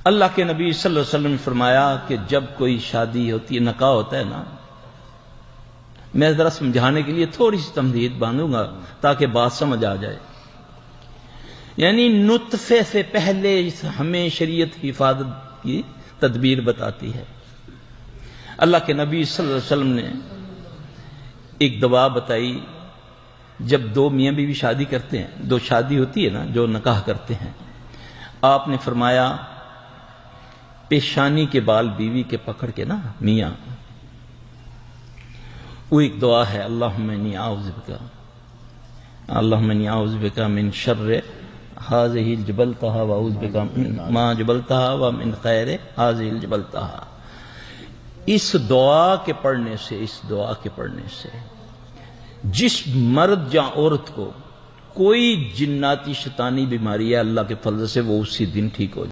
اللہ کے نبی صلی اللہ علیہ وسلم نے فرمایا کہ جب کوئی شادی ہوتی ہے، نکاح ہوتا ہے نا، میں ذرا سمجھانے کے لیے تھوڑی سی تمہید باندھوں گا تاکہ بات سمجھ آ جائے. یعنی نطفے سے پہلے ہمیں شریعت کی حفاظت کی تدبیر بتاتی ہے. اللہ کے نبی صلی اللہ علیہ وسلم نے ایک دوا بتائی. جب دو میاں بیوی شادی کرتے ہیں، دو شادی ہوتی ہے نا، جو نکاح کرتے ہیں، آپ نے فرمایا پیشانی کے بال بیوی کے پکڑ کے نا میاں، وہ ایک دعا ہے، اللہم انی اعوذ بک من شر ہذہ جبلتہا واعوذ بک من ما جبلتہا ومن خیر ہذہ جبلتہا. اس دعا کے پڑھنے سے جس مرد یا عورت کو کوئی جناتی شیطانی بیماری ہے، اللہ کے فضل سے وہ اسی دن ٹھیک ہو جائے.